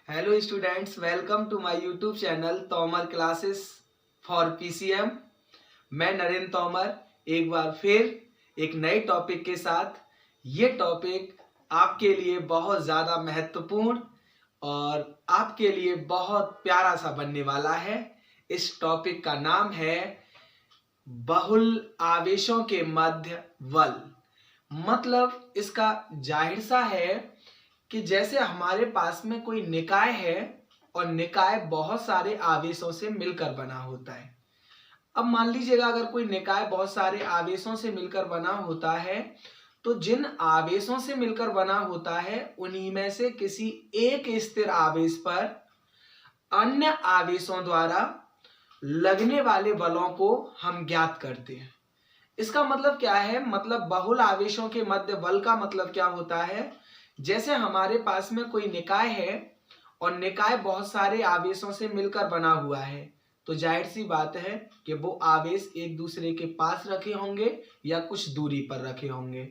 Hello students, welcome to my YouTube channel Tomar classes for PCM. मैं नरेंद्र तोमर एक बार फिर एक नए टॉपिक के साथ। ये टॉपिक आपके लिए बहुत ज़्यादा महत्वपूर्ण और आपके लिए बहुत प्यारा सा बनने वाला है। इस टॉपिक का नाम है बहुल आवेशों के मध्य बल। मतलब इसका जाहिर सा है कि जैसे हमारे पास में कोई निकाय है और निकाय बहुत सारे आवेशों से मिलकर बना होता है। अब मान लीजिएगा अगर कोई निकाय बहुत सारे आवेशों से मिलकर बना होता है तो जिन आवेशों से मिलकर बना होता है उन्हीं में से किसी एक स्थिर आवेश पर अन्य आवेशों द्वारा लगने वाले बलों को हम ज्ञात करते हैं। इसका मतलब क्या है? मतलब बहुल आवेशों के मध्य बल का मतलब क्या होता है? जैसे हमारे पास में कोई निकाय है और निकाय बहुत सारे आवेशों से मिलकर बना हुआ है तो जाहिर सी बात है कि वो आवेश एक दूसरे के पास रखे होंगे या कुछ दूरी पर रखे होंगे।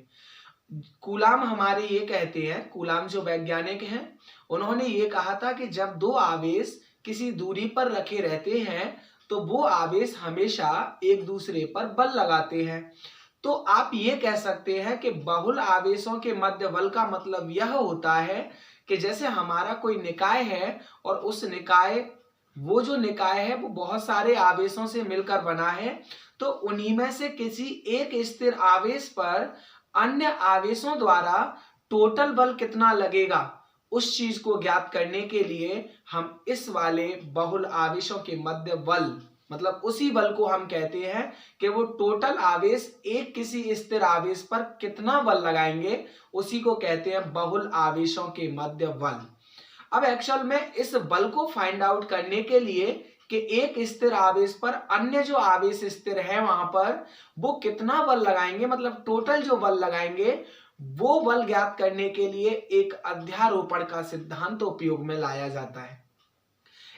कूलाम हमारे ये कहते हैं, कूलाम जो वैज्ञानिक हैं उन्होंने ये कहा था कि जब दो आवेश किसी दूरी पर रखे रहते हैं तो वो आवेश हमेशा एक दूसरे पर बल लगाते हैं। तो आप ये कह सकते हैं कि बहुल आवेशों के मध्य बल का मतलब यह होता है कि जैसे हमारा कोई निकाय है और उस निकाय वो जो निकाय है वो बहुत सारे आवेशों से मिलकर बना है तो उन्हीं में से किसी एक स्थिर आवेश पर अन्य आवेशों द्वारा टोटल बल कितना लगेगा उस चीज को ज्ञात करने के लिए हम इस वाले बहुल आवेशों के मध्य बल मतलब उसी बल को हम कहते हैं कि वो टोटल आवेश एक किसी स्थिर आवेश पर कितना बल लगाएंगे उसी को कहते हैं बहुल आवेशों के मध्य बल। अब एक्चुअल में इस बल को फाइंड आउट करने के लिए कि एक स्थिर आवेश पर अन्य जो आवेश स्थिर है वहां पर वो कितना बल लगाएंगे, मतलब टोटल जो बल लगाएंगे, वो बल ज्ञात करने के लिए एक अध्यारोपण का सिद्धांत उपयोग में लाया जाता है।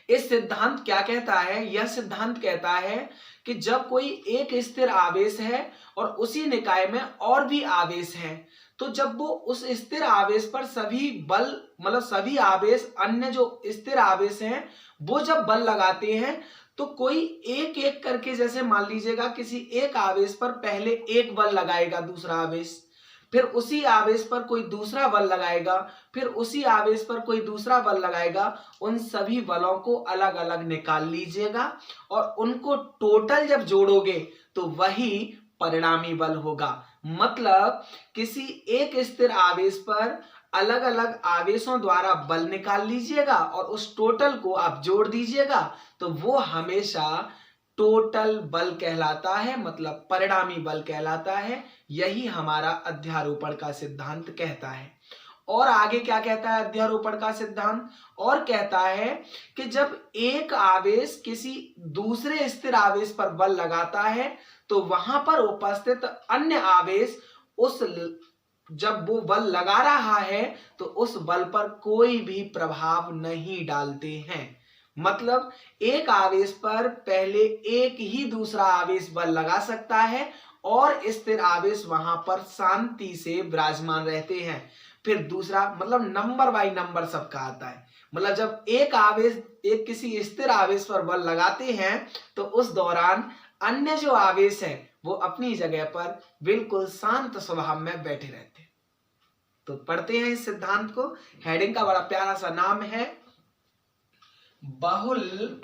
इस सिद्धांत क्या कहता है? यह सिद्धांत कहता है कि जब कोई एक स्थिर आवेश है और उसी निकाय में और भी आवेश हैं तो जब वो उस स्थिर आवेश पर सभी बल मतलब सभी आवेश अन्य जो स्थिर आवेश हैं वो जब बल लगाते हैं तो कोई एक एक करके, जैसे मान लीजिएगा किसी एक आवेश पर पहले एक बल लगाएगा दूसरा आवेश, फिर उसी आवेश पर कोई दूसरा बल लगाएगा, फिर उसी आवेश पर कोई दूसरा बल लगाएगा। उन सभी बलों को अलग अलग निकाल लीजिएगा और उनको टोटल जब जोड़ोगे तो वही परिणामी बल होगा। मतलब किसी एक स्थिर आवेश पर अलग अलग आवेशों द्वारा बल निकाल लीजिएगा और उस टोटल को आप जोड़ दीजिएगा तो वो हमेशा टोटल बल कहलाता है, मतलब परिणामी बल कहलाता है। यही हमारा अध्यारोपण का सिद्धांत कहता है। और आगे क्या कहता है अध्यारोपण का सिद्धांत? और कहता है कि जब एक आवेश किसी दूसरे स्थिर आवेश पर बल लगाता है तो वहां पर उपस्थित अन्य आवेश उस जब वो बल लगा रहा है तो उस बल पर कोई भी प्रभाव नहीं डालते हैं। मतलब एक आवेश पर पहले एक ही दूसरा आवेश बल लगा सकता है और स्थिर आवेश वहां पर शांति से विराजमान रहते हैं। फिर दूसरा मतलब नंबर बाय नंबर सबका आता है। मतलब जब एक आवेश एक किसी स्थिर आवेश पर बल लगाते हैं तो उस दौरान अन्य जो आवेश है वो अपनी जगह पर बिल्कुल शांत स्वभाव में बैठे रहते हैं। तो पढ़ते हैं इस सिद्धांत को। हेडिंग का बड़ा प्यारा सा नाम है बहुल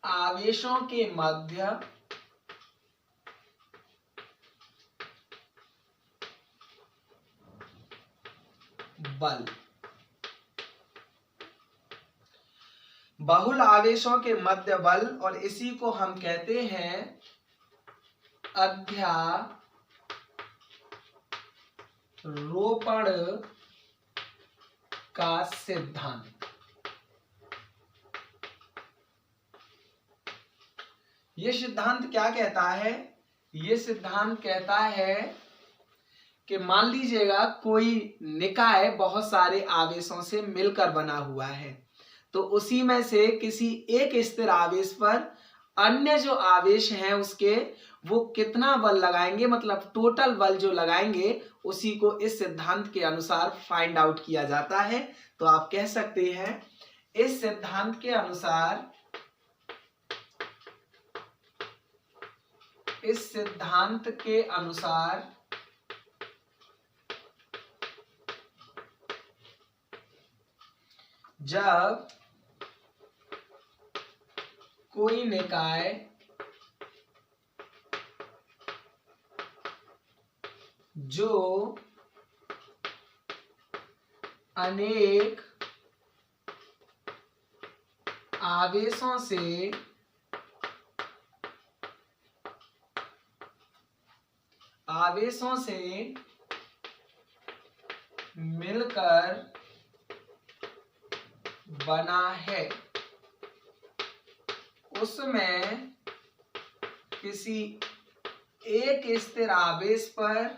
आवेशों के मध्य बल। बहुल आवेशों के मध्य बल और इसी को हम कहते हैं अध्यारोपण का सिद्धांत। ये सिद्धांत क्या कहता है? ये सिद्धांत कहता है कि मान लीजिएगा कोई निकाय बहुत सारे आवेशों से मिलकर बना हुआ है तो उसी में से किसी एक स्थिर आवेश पर अन्य जो आवेश हैं उसके वो कितना बल लगाएंगे, मतलब टोटल बल जो लगाएंगे उसी को इस सिद्धांत के अनुसार फाइंड आउट किया जाता है। तो आप कह सकते हैं इस सिद्धांत के अनुसार, इस सिद्धांत के अनुसार जब कोई निकाय जो अनेक आवेशों से मिलकर बना है, उसमें किसी एक स्थिर आवेश पर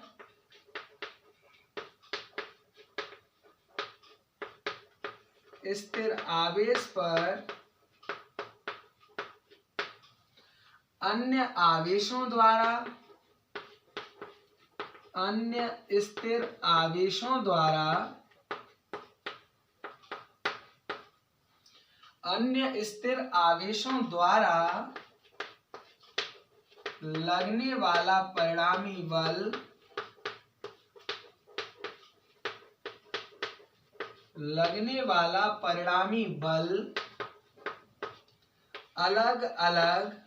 अन्य स्थिर आवेशों द्वारा लगने वाला परिणामी बल अलग अलग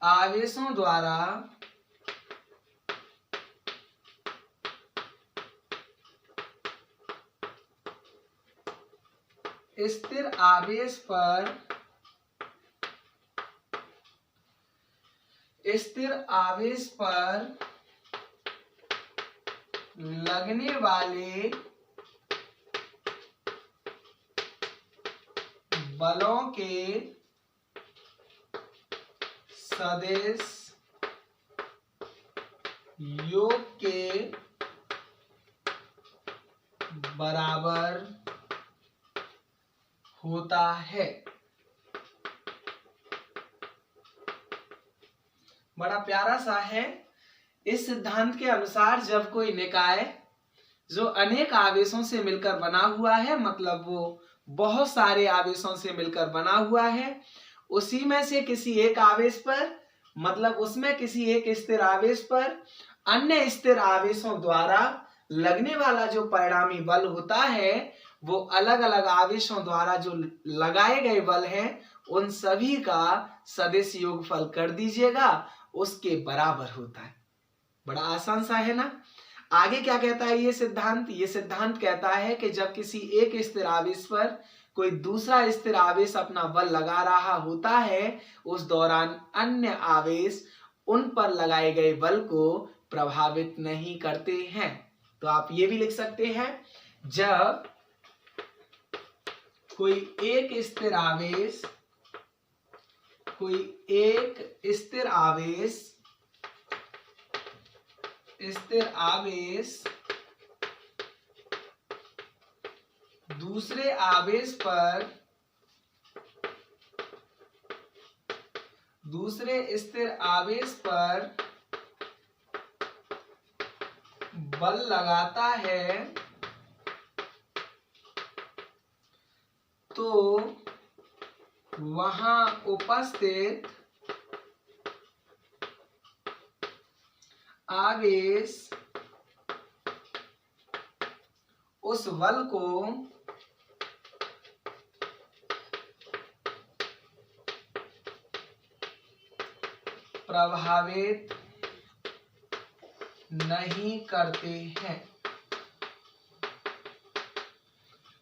आवेशों द्वारा स्थिर आवेश पर लगने वाले बलों के सदिश योग के बराबर होता है। बड़ा प्यारा सा है। इस सिद्धांत के अनुसार जब कोई निकाय जो अनेक आवेशों से मिलकर बना हुआ है, मतलब वो बहुत सारे आवेशों से मिलकर बना हुआ है, उसी में से किसी एक आवेश पर, मतलब उसमें किसी एक स्थिर आवेश पर अन्य स्थिर आवेशों द्वारा लगने वाला जो परिणामी बल होता है वो अलग अलग आवेशों द्वारा जो लगाए गए बल हैं उन सभी का सदिश योगफल कर दीजिएगा, उसके बराबर होता है। बड़ा आसान सा है ना। आगे क्या कहता है ये सिद्धांत कहता है कि जब किसी एक स्थिर आवेश पर कोई दूसरा स्थिर आवेश अपना बल लगा रहा होता है, उस दौरान अन्य आवेश उन पर लगाए गए बल को प्रभावित नहीं करते हैं। तो आप ये भी लिख सकते हैं, जब कोई एक स्थिर आवेश दूसरे स्थिर आवेश पर बल लगाता है तो वहां उपस्थित आवेश उस बल को प्रभावित नहीं करते हैं।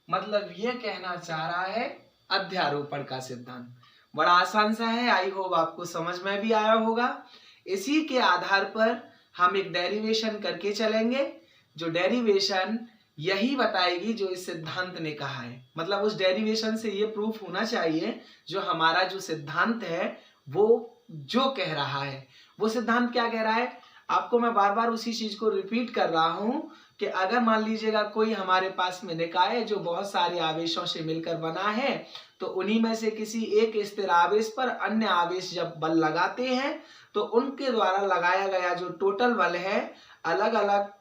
मतलब यह कहना चाह रहा है अध्यारोपण का सिद्धांत। बड़ा आसान सा है, आई होप आपको समझ में भी आया होगा। इसी के आधार पर हम एक डेरिवेशन करके चलेंगे, जो डेरिवेशन यही बताएगी जो इस सिद्धांत ने कहा है। मतलब उस डेरिवेशन से ये प्रूफ होना चाहिए जो हमारा जो सिद्धांत है वो जो कह रहा है। वो सिद्धांत क्या कह रहा है, आपको मैं बार बार उसी चीज को रिपीट कर रहा हूं कि अगर मान लीजिएगा कोई हमारे पास में निकाय है जो बहुत सारे आवेशों से मिलकर बना है, तो उन्हीं में से किसी एक स्थिर आवेश पर अन्य आवेश जब बल लगाते हैं तो उनके द्वारा लगाया गया जो टोटल बल है अलग अलग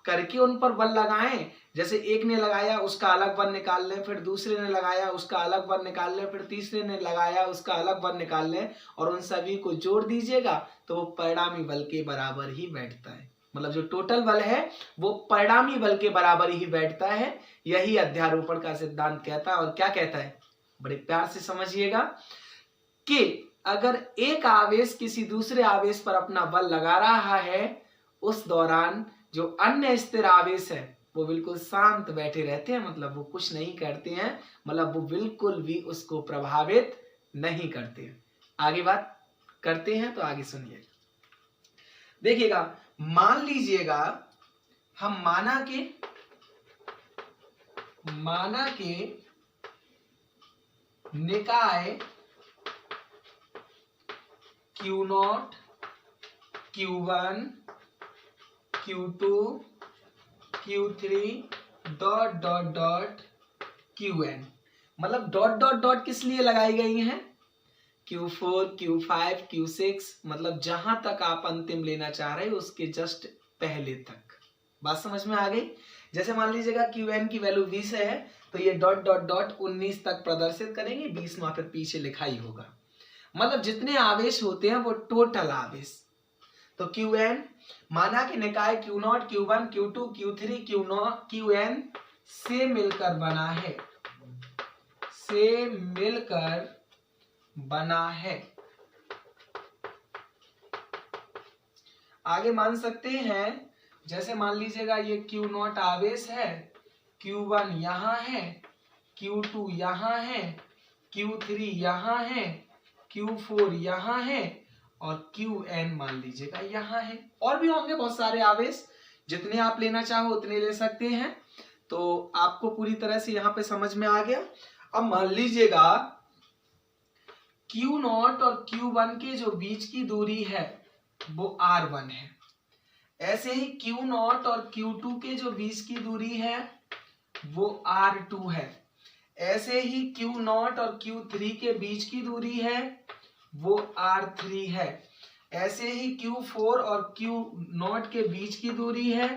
करके उन पर बल लगाएं। जैसे एक ने लगाया उसका अलग बल निकाल लें, फिर दूसरे ने लगाया उसका अलग बल निकाल लें, फिर तीसरे ने लगाया उसका अलग बल निकाल लें और उन सभी को जोड़ दीजिएगा तो वो परिणामी बल के बराबर ही बैठता है। मतलब जो टोटल बल है वो परिणामी बल के बराबर ही बैठता है। यही अध्यारोपण का सिद्धांत कहता है। और क्या कहता है, बड़े प्यार से समझिएगा कि अगर एक आवेश किसी दूसरे आवेश पर अपना बल लगा रहा है, उस दौरान जो अन्य स्थिर आवेश है वो बिल्कुल शांत बैठे रहते हैं, मतलब वो कुछ नहीं करते हैं, मतलब वो बिल्कुल भी उसको प्रभावित नहीं करते हैं। आगे बात करते हैं, तो आगे सुनिए। देखिएगा, मान लीजिएगा हम माना के निकाय Q0, Q1, Q2, Q3 dot dot dot Qn, मतलब डॉट डॉट डॉट किस लिए लगाई गई हैं? Q4, Q5, Q6, मतलब जहां तक आप अंतिम लेना चाह रहे हो उसके जस्ट पहले तक। बात समझ में आ गई? जैसे मान लीजिएगा Qn की वैल्यू 20 है तो ये डॉट डॉट डॉट 19 तक प्रदर्शित करेंगे, 20 वहां पर पीछे लिखा ही होगा। मतलब जितने आवेश होते हैं वो टोटल आवेश। तो Qn माना कि निकाय Q0, Q1, Q2, Q3, Qn से मिलकर बना है। आगे मान सकते हैं, जैसे मान लीजिएगा ये Q0 आवेश है, Q1 यहाँ है, Q2 यहाँ है, Q3 यहाँ है, Q4 यहाँ है और Qn मान लीजिएगा यहाँ है। और भी होंगे बहुत सारे आवेश, जितने आप लेना चाहो उतने ले सकते हैं। तो आपको पूरी तरह से यहाँ पे समझ में आ गया। अब मान लीजिएगा Q0 और Q1 के जो बीच की दूरी है वो R1 है। ऐसे ही Q0 और Q2 के जो बीच की दूरी है वो R2 है। ऐसे ही Q0 और Q3 के बीच की दूरी है वो R3 है। ऐसे ही Q4 और Q0 के बीच की दूरी है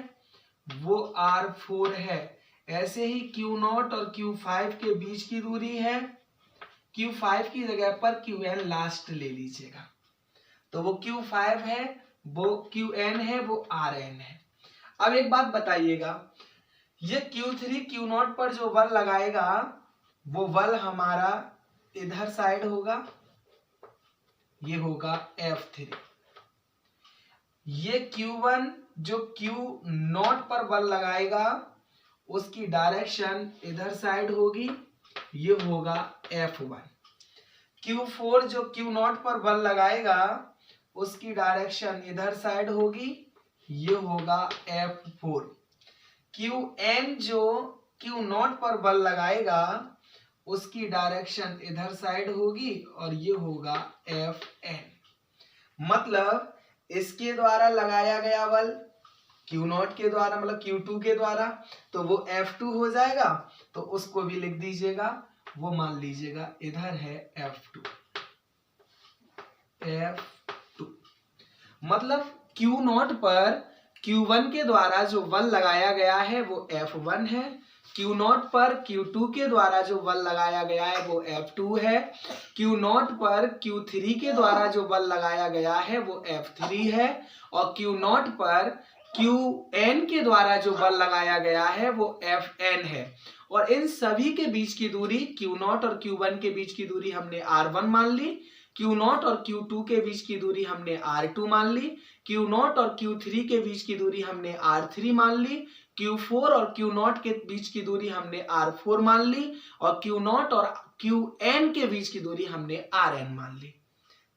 वो R4 है। ऐसे ही Q0 और Q5 के बीच की दूरी है, Q5 की जगह पर Qn लास्ट ले लीजिएगा, तो वो Q5 है, वो Qn है, वो Rn है। अब एक बात बताइएगा, ये Q3 Q0 पर जो बल लगाएगा वो बल हमारा इधर साइड होगा, ये होगा F3। ये Q1 जो Q0 पर बल लगाएगा उसकी डायरेक्शन इधर साइड होगी, ये होगा F1। Q4 जो Q0 पर बल लगाएगा उसकी डायरेक्शन इधर साइड होगी, ये होगा F4। Qn जो Q0 पर बल लगाएगा उसकी डायरेक्शन इधर साइड होगी और ये होगा Fn। मतलब इसके द्वारा लगाया गया बल Q0 के द्वारा, मतलब Q2 के द्वारा, तो वो F2 हो जाएगा। तो उसको भी लिख दीजिएगा, वो मान लीजिएगा इधर है F2। मतलब Q0 पर Q1 के द्वारा जो बल लगाया गया है वो F1 है, Q0 पर Q2 के द्वारा जो बल लगाया गया है वो F2 है, Q0 पर Q3 के द्वारा जो बल लगाया गया है वो F3 है और Q0 पर Qn के द्वारा जो बल लगाया गया है वो Fn है। और इन सभी के बीच की दूरी, Q0 और Q1 के बीच की दूरी हमने R1 मान ली, Q0 और Q2 के बीच की दूरी हमने R2 मान ली, Q0 और Q3 के बीच की दूरी हमने R3 मान ली, Q4 और Q0 के बीच की दूरी हमने R4 मान ली और Q0 और Qn के बीच की दूरी हमने Rn मान ली।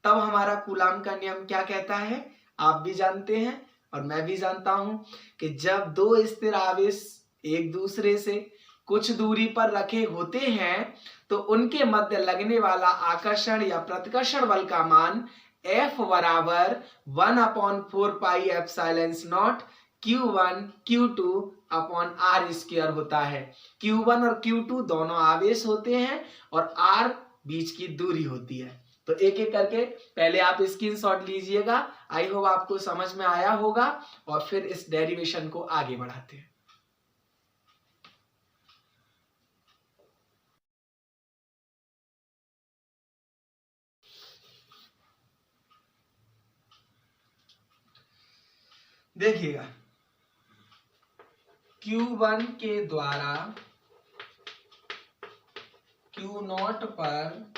तब हमारा कूलाम का नियम क्या कहता है, आप भी जानते हैं और मैं भी जानता हूं कि जब दो स्थिर आवेश एक दूसरे से कुछ दूरी पर रखे होते हैं तो उनके मध्य लगने वाला आकर्षण या प्रतिकर्षण बल का मान F बराबर 1/4 pi epsilon naught Q1 Q2 upon R square होता है। Q1 और Q2 दोनों आवेश होते हैं और R बीच की दूरी होती है। तो एक एक करके पहले आप स्क्रीनशॉट लीजिएगा। आई होप आपको समझ में आया होगा और फिर इस डेरिवेशन को आगे बढ़ाते हैं। देखिएगा, Q1 के द्वारा Q0 पर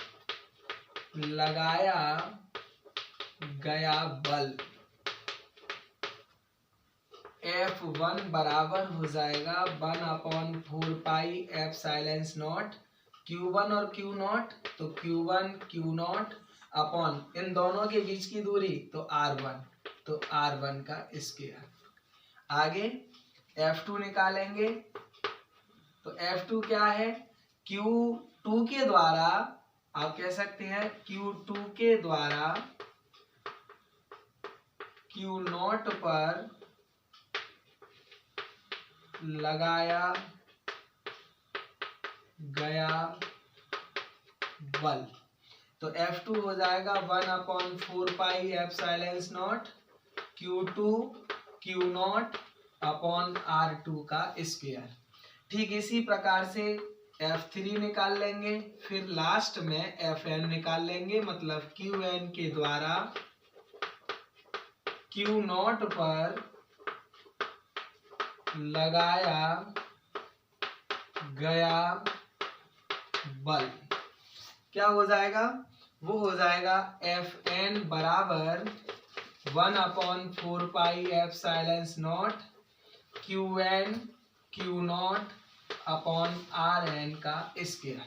लगाया गया बल F1 बराबर हो जाएगा 1/4 पाई एप्सिलॉन नॉट Q1 और Q0, तो Q1 Q0 अपॉन इन दोनों के बीच की दूरी तो R1, तो R1 का स्क्वायर। आगे F2 निकालेंगे, तो F2 क्या है, Q2 के द्वारा, आप कह सकते हैं Q2 के द्वारा Q0 पर लगाया गया बल, तो F2 हो जाएगा 1/4 pi epsilon not Q2 Q0 upon R2 का स्क्वायर। ठीक इसी प्रकार से F3 निकाल लेंगे, फिर लास्ट में Fn निकाल लेंगे, मतलब Qn के द्वारा Q0 पर लगाया गया बल क्या हो जाएगा, वो हो जाएगा Fn बराबर 1/4 pi epsilon not Qn Q0 upon Rn का स्क्वायर।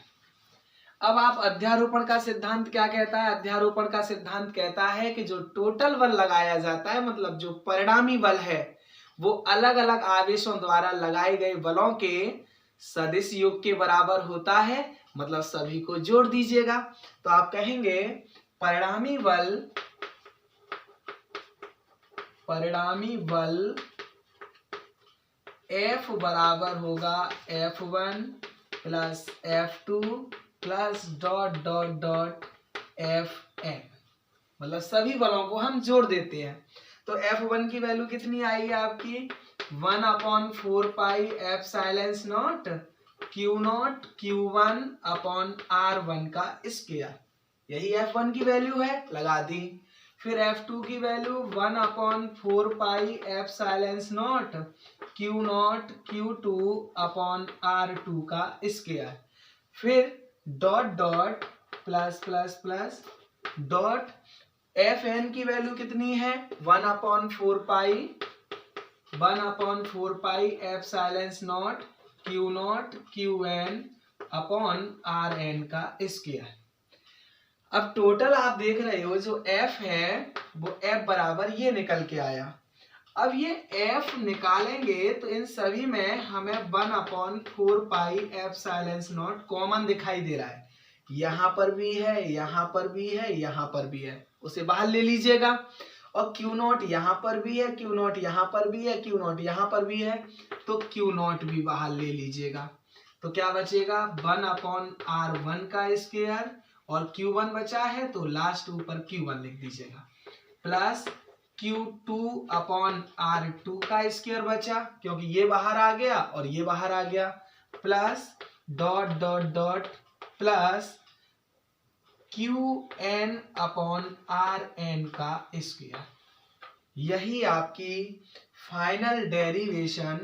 अब आप अध्यारोपण का सिद्धांत क्या कहता है, अध्यारोपण का सिद्धांत कहता है कि जो टोटल बल लगाया जाता है, मतलब जो परिणामी बल है, वो अलग अलग आवेशों द्वारा लगाए गए बलों के सदिश योग के बराबर होता है, मतलब सभी को जोड़ दीजिएगा। तो आप कहेंगे परिणामी बल F बराबर होगा F1 plus F2 plus dot dot dot Fn, मतलब सभी बलों को हम जोड़ देते हैं। तो F1 की वैल्यू कितनी आई है आपकी, 1/4 pi epsilon not Q0 Q1 upon R1 का स्क्वायर, यही F1 की वैल्यू है, लगा दी। फिर F2 की value 1/4 pi epsilon not Q0 Q2 upon R2 का स्क्वायर, फिर dot dot plus plus plus dot Fn की वैल्यू कितनी है, 1/4 pi epsilon not Q0 Qn upon Rn का स्क्वायर। अब टोटल आप देख रहे हो जो F है वो F बराबर ये निकल के आया। अब ये F निकालेंगे तो इन सभी में हमें 1/4 पाई एप्सिलॉन नॉट कॉमन दिखाई दे रहा है, यहाँ पर भी है, यहाँ पर भी है, यहाँ पर भी है, उसे बाहर ले लीजिएगा। और Q0 यहाँ पर भी है, Q0 यहाँ पर भी है, Q0 यहाँ पर भी है, तो Q0 भी बाहर ले लीजिएगा। तो क्या बचेगा, 1/R1 का स्क्वायर, और Q1 बचा है तो लास्ट ऊपर Q1 लिख दीजिएगा, प्लस Q2 अपॉन R2 का स्क्वायर बचा, क्योंकि ये बाहर आ गया और ये बाहर आ गया, plus dot dot dot plus Qn upon Rn का स्क्वायर। यही आपकी फाइनल डेरिवेशन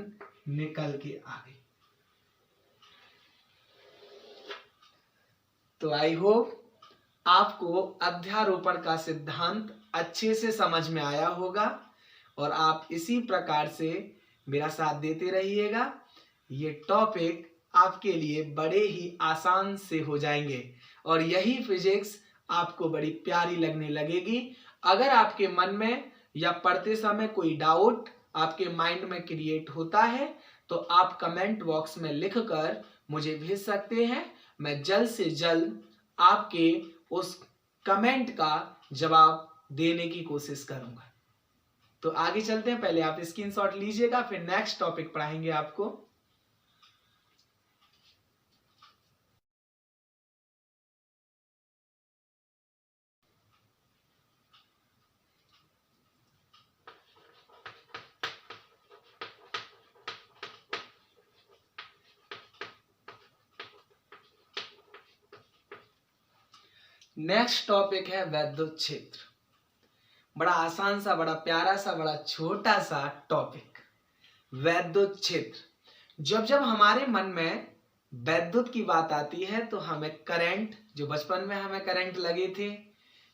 निकल के आ गई। तो आई होप आपको अध्यारोपण का सिद्धांत अच्छे से समझ में आया होगा और आप इसी प्रकार से मेरा साथ देते रहिएगा। ये टॉपिक आपके लिए बड़े ही आसान से हो जाएंगे और यही फिजिक्स आपको बड़ी प्यारी लगने लगेगी। अगर आपके मन में या पढ़ते समय कोई डाउट आपके माइंड में क्रिएट होता है तो आप कमेंट बॉक्स में लिखकर मुझे भेज सकते हैं। मैं जल्द से जल्द आपके उस कमेंट का जवाब देने की कोशिश करूंगा। तो आगे चलते हैं, पहले आप स्क्रीनशॉट लीजिएगा, फिर नेक्स्ट टॉपिक पढ़ाएंगे आपको। नेक्स्ट टॉपिक है वैद्युत क्षेत्र। बड़ा आसान सा, बड़ा प्यारा सा, बड़ा छोटा सा टॉपिक, वैद्युत क्षेत्र। जब जब हमारे मन में वैद्युत की बात आती है तो हमें करंट, जो बचपन में हमें करंट लगे थे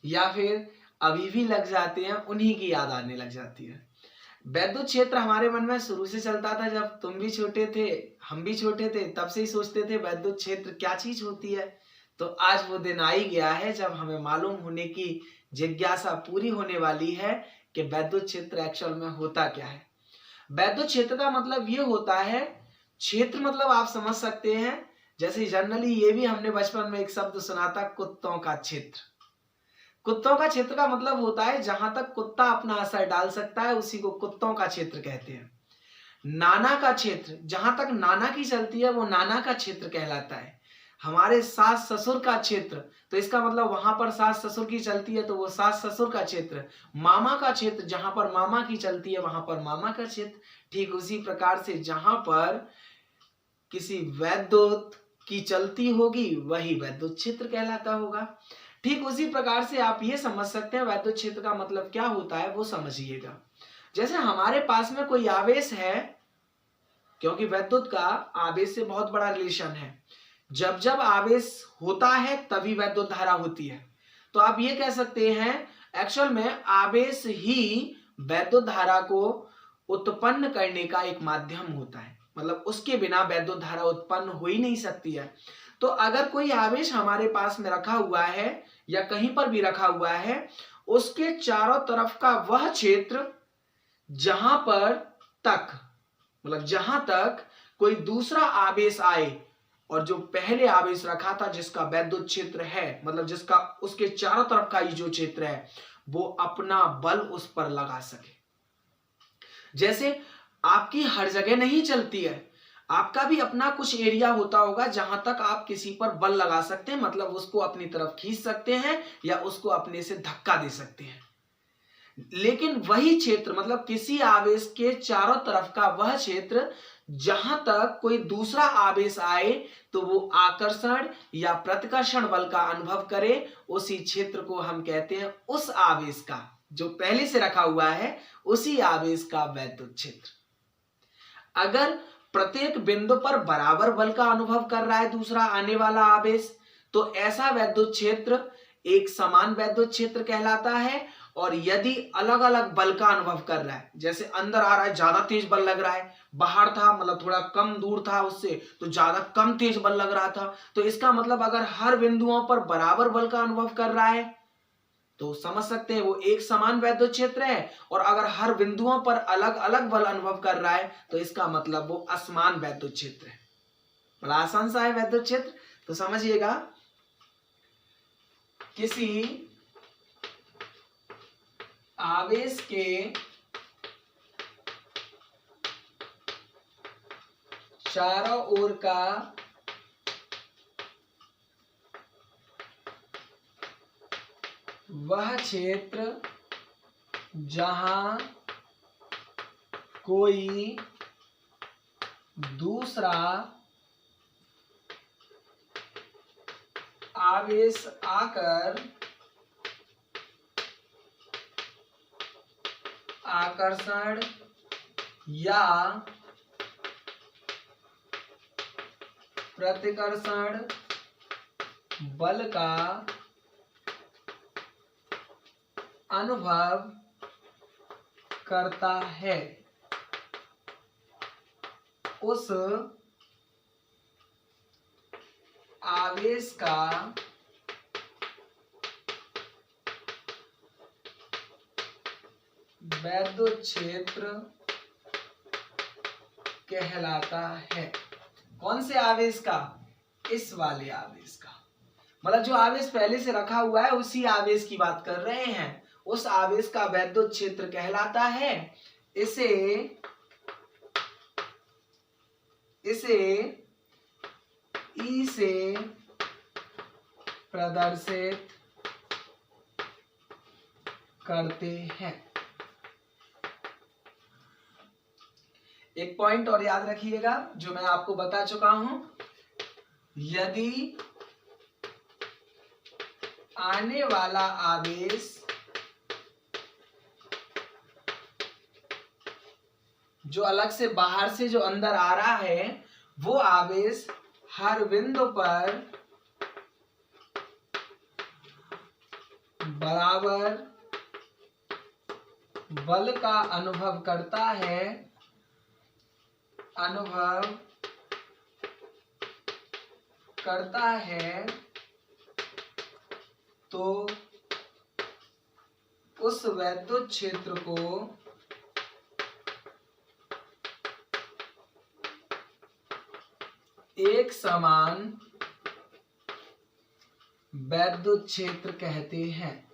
या फिर अभी भी लग जाते हैं, उन्हीं की याद आने लग जाती है। वैद्युत क्षेत्र हमारे मन में शुरू से चलता था, जब तुम भी छोटे थे, हम भी छोटे थे, तब से ही सोचते थे वैद्युत क्षेत्र क्या चीज होती है। तो आज वो दिन आ ही गया है जब हमें मालूम होने की जिज्ञासा पूरी होने वाली है कि वैद्युत क्षेत्र एक्चुअल में होता क्या है। वैद्युत क्षेत्र का मतलब ये होता है, क्षेत्र मतलब आप समझ सकते हैं, जैसे जनरली ये भी हमने बचपन में एक शब्द सुना था, कुत्तों का क्षेत्र। कुत्तों का क्षेत्र का मतलब होता है जहां तक कुत्ता अपना असर डाल सकता है, उसी को कुत्तों का क्षेत्र कहते हैं। नाना का क्षेत्र, जहां तक नाना की चलती है वो नाना का क्षेत्र कहलाता है। हमारे सास ससुर का क्षेत्र, तो इसका मतलब वहां पर सास ससुर की चलती है तो वो सास ससुर का क्षेत्र। मामा का क्षेत्र, जहां पर मामा की चलती है वहां पर मामा का क्षेत्र। ठीक उसी प्रकार से जहां पर किसी वैद्युत की चलती होगी वही वैद्युत क्षेत्र कहलाता होगा। ठीक उसी प्रकार से आप ये समझ सकते हैं वैद्युत क्षेत्र का मतलब क्या होता है, वो समझिएगा। जैसे हमारे पास में कोई आवेश है, क्योंकि वैद्युत का आवेश से बहुत बड़ा रिलेशन है, जब जब आवेश होता है तभी वैद्युत धारा होती है। तो आप ये कह सकते हैं एक्चुअल में आवेश ही वैद्युत धारा को उत्पन्न करने का एक माध्यम होता है, मतलब उसके बिना वैद्युत धारा उत्पन्न हो ही नहीं सकती है। तो अगर कोई आवेश हमारे पास में रखा हुआ है या कहीं पर भी रखा हुआ है, उसके चारों तरफ का वह क्षेत्र जहां पर तक, मतलब जहां तक कोई दूसरा आवेश आए और जो पहले आवेश रखा था जिसका वैद्युत क्षेत्र है, मतलब जिसका उसके चारों तरफ का ये जो क्षेत्र है, वो अपना बल उस पर लगा सके। जैसे आपकी हर जगह नहीं चलती है, आपका भी अपना कुछ एरिया होता होगा जहां तक आप किसी पर बल लगा सकते हैं, मतलब उसको अपनी तरफ खींच सकते हैं या उसको अपने से धक्का दे सकते हैं। लेकिन वही क्षेत्र, मतलब किसी आवेश के चारों तरफ का वह क्षेत्र जहां तक कोई दूसरा आवेश आए तो वो आकर्षण या प्रतिकर्षण बल का अनुभव करे, उसी क्षेत्र को हम कहते हैं, उस आवेश का जो पहले से रखा हुआ है, उसी आवेश का वैद्युत क्षेत्र। अगर प्रत्येक बिंदु पर बराबर बल का अनुभव कर रहा है दूसरा आने वाला आवेश, तो ऐसा वैद्युत क्षेत्र एक समान वैद्युत क्षेत्र कहलाता है। और यदि अलग अलग बल का अनुभव कर रहा है, जैसे अंदर आ रहा है ज्यादा तेज बल लग रहा है, बाहर था मतलब थोड़ा कम दूर था उससे तो ज्यादा कम तेज बल लग रहा था, तो इसका मतलब अगर हर बिंदुओं पर बराबर बल का अनुभव कर रहा है तो समझ सकते हैं वो एक समान वैद्युत क्षेत्र है। और अगर हर बिंदुओं पर अलग अलग बल अनुभव कर रहा है तो इसका मतलब वो असमान वैद्युत क्षेत्र है। बड़ा आसान सा है वैद्युत क्षेत्र, तो समझिएगा, किसी आवेश के चारों ओर का वह क्षेत्र जहां कोई दूसरा आवेश आकर आकर्षण या प्रतिकर्षण बल का अनुभव करता है, उस आवेश का वैद्युत क्षेत्र कहलाता है। कौन से आवेश का? इस वाले आवेश का, मतलब जो आवेश पहले से रखा हुआ है उसी आवेश की बात कर रहे हैं, उस आवेश का वैद्युत क्षेत्र कहलाता है। इसे ई से प्रदर्शित करते हैं। एक पॉइंट और याद रखिएगा जो मैं आपको बता चुका हूं, यदि आने वाला आवेश जो अलग से बाहर से जो अंदर आ रहा है, वो आवेश हर बिंदु पर बराबर बल का अनुभव करता है, तो उस वैद्युत क्षेत्र को एक समान वैद्युत क्षेत्र कहते हैं।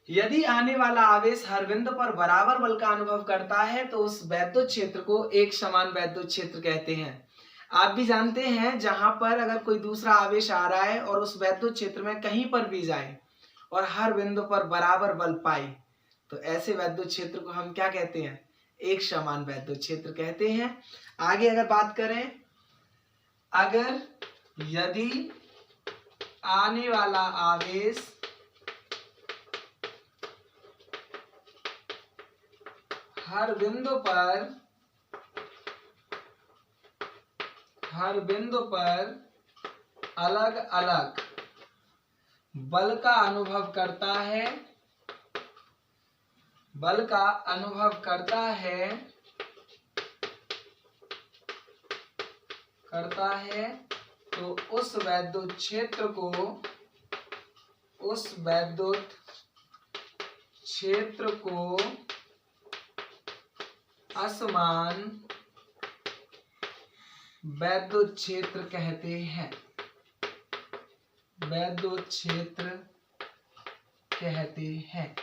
यदि आने वाला आवेश हर बिंदु पर बराबर बल का अनुभव करता है तो उस वैद्युत क्षेत्र को एक समान वैद्युत क्षेत्र कहते हैं। आप भी जानते हैं, जहां पर अगर कोई दूसरा आवेश आ रहा है और उस वैद्युत क्षेत्र में कहीं पर भी जाए और हर बिंदु पर बराबर बल पाए, तो ऐसे वैद्युत क्षेत्र को हम क्या कहते हैं? एक समान वैद्युत क्षेत्र कहते हैं। आगे अगर बात करें, अगर यदि आने वाला आवेश हर बिंदु पर अलग अलग बल का अनुभव करता है, तो उस वैद्युत क्षेत्र को असमान वैद्युत क्षेत्र कहते हैं।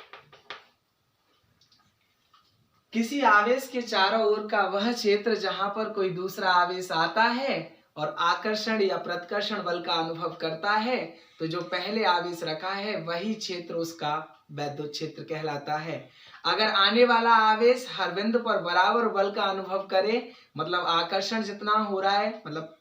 किसी आवेश के चारों ओर का वह क्षेत्र जहां पर कोई दूसरा आवेश आता है और आकर्षण या प्रतिकर्षण बल का अनुभव करता है, तो जो पहले आवेश रखा है वही क्षेत्र उसका वैद्युत क्षेत्र कहलाता है। अगर आने वाला आवेश हर बिंदु पर बराबर बल का अनुभव करे, मतलब आकर्षण जितना हो रहा है, मतलब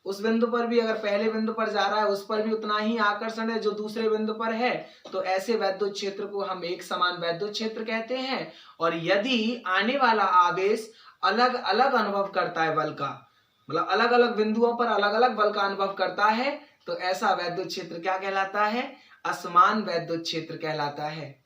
उस बिंदु पर भी अगर पहले बिंदु पर जा रहा है उस पर भी उतना ही आकर्षण है जो दूसरे बिंदु पर है, तो ऐसे वैद्युत क्षेत्र को हम एक समान वैद्युत क्षेत्र कहते हैं। और यदि आने वाला आवेश अलग अलग अनुभव करता है बल का, मतलब अलग अलग बिंदुओं पर अलग अलग बल का अनुभव करता है, तो ऐसा वैद्युत क्षेत्र क्या कहलाता है? असमान वैद्युत क्षेत्र कहलाता है।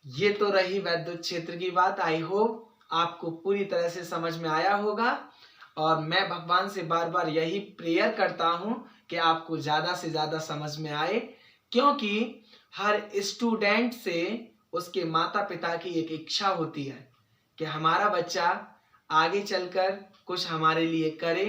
ये तो रही वैद्युत क्षेत्र की बात। आई होप आपको पूरी तरह से समझ में आया होगा, और मैं भगवान से बार बार यही प्रेयर करता हूं कि आपको ज्यादा से ज्यादा समझ में आए, क्योंकि हर स्टूडेंट से उसके माता पिता की एक इच्छा होती है कि हमारा बच्चा आगे चलकर कुछ हमारे लिए करे।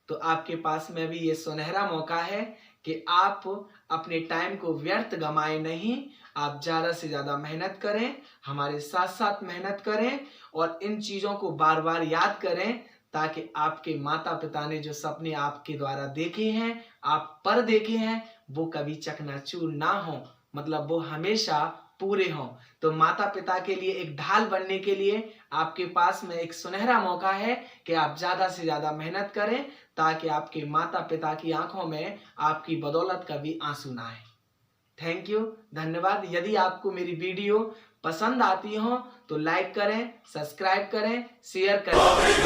तो आपके पास में भी ये सुनहरा मौका है कि आप अपने टाइम को व्यर्थ गमाएं नहीं, आप ज़्यादा से ज़्यादा मेहनत करें, हमारे साथ साथ मेहनत करें और इन चीज़ों को बार बार याद करें, ताकि आपके माता पिता ने जो सपने आपके द्वारा देखे हैं, आप पर देखे हैं, वो कभी चकनाचूर ना हो, मतलब वो हमेशा पूरे हों। तो माता पिता के लिए एक ढाल बनने के लिए आपके पास में एक सुनहरा मौका है कि आप ज़्यादा से ज़्यादा मेहनत करें, ताकि आपके माता पिता की आंखों में आपकी बदौलत कभी आंसू ना आए। थैंक यू, धन्यवाद। यदि आपको मेरी वीडियो पसंद आती हो तो लाइक करें, सब्सक्राइब करें, शेयर करें।